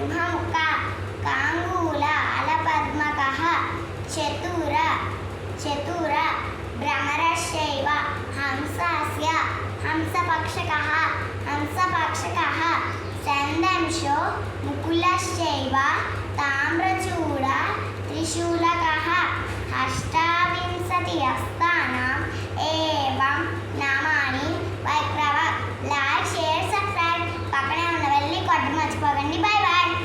సింహముఖ కాంగూల అలపద్మకః చతుర భ్రమరశ్చైవ హంసస్య హంసపక్షకః సందంశో ముకులశ్చైవ తామ్రచూడ త్రిశూలకః అష్టావింశతి హస్తానాం ఏవం నామాని. Like share subscribe పక్కనే ఉన్న వెళ్ళి కొట్టడం మర్చిపోకండి. బై.